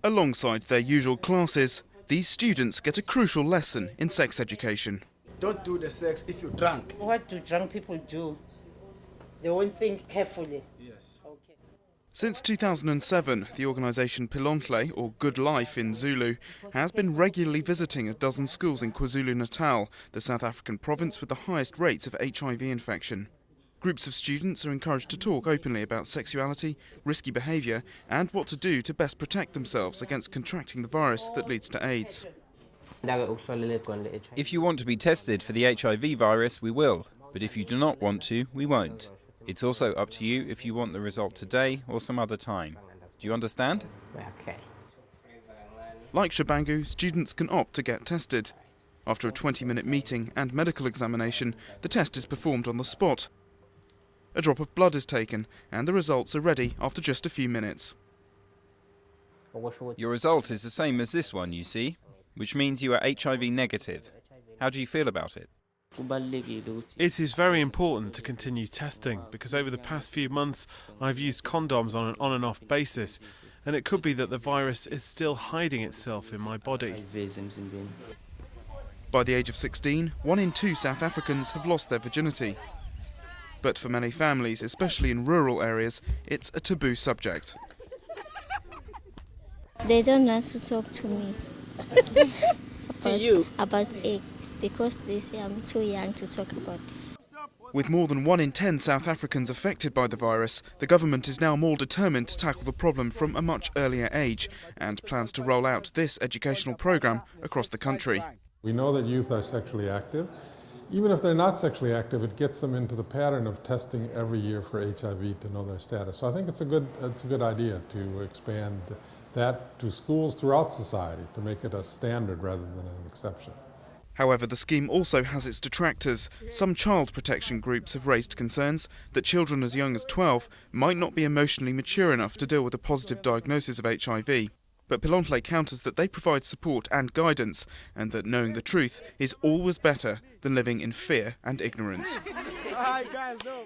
Alongside their usual classes, these students get a crucial lesson in sex education. Don't do the sex if you're drunk. What do drunk people do? They won't think carefully. Yes. Okay. Since 2007, the organisation Pilontle, or Good Life in Zulu, has been regularly visiting a dozen schools in KwaZulu-Natal, the South African province with the highest rates of HIV infection. Groups of students are encouraged to talk openly about sexuality, risky behaviour and what to do to best protect themselves against contracting the virus that leads to AIDS. If you want to be tested for the HIV virus, we will, but if you do not want to, we won't. It's also up to you if you want the result today or some other time. Do you understand? Okay. Like Shabangu, students can opt to get tested. After a 20-minute meeting and medical examination, the test is performed on the spot. A drop of blood is taken and the results are ready after just a few minutes. Your result is the same as this one, you see, which means you are HIV negative. How do you feel about it? It is very important to continue testing because over the past few months I've used condoms on an on and off basis, and it could be that the virus is still hiding itself in my body. By the age of 16, 1 in 2 South Africans have lost their virginity. But for many families, especially in rural areas, it's a taboo subject. They don't want to talk to me about AIDS because they say I'm too young to talk about this. With more than 1 in 10 South Africans affected by the virus, the government is now more determined to tackle the problem from a much earlier age and plans to roll out this educational programme across the country. We know that youth are sexually active. Even if they're not sexually active, it gets them into the pattern of testing every year for HIV to know their status. So I think it's a good idea to expand that to schools throughout society, to make it a standard rather than an exception. However, the scheme also has its detractors. Some child protection groups have raised concerns that children as young as 12 might not be emotionally mature enough to deal with a positive diagnosis of HIV. But Pilontle counters that they provide support and guidance, and that knowing the truth is always better than living in fear and ignorance. All right, guys, no.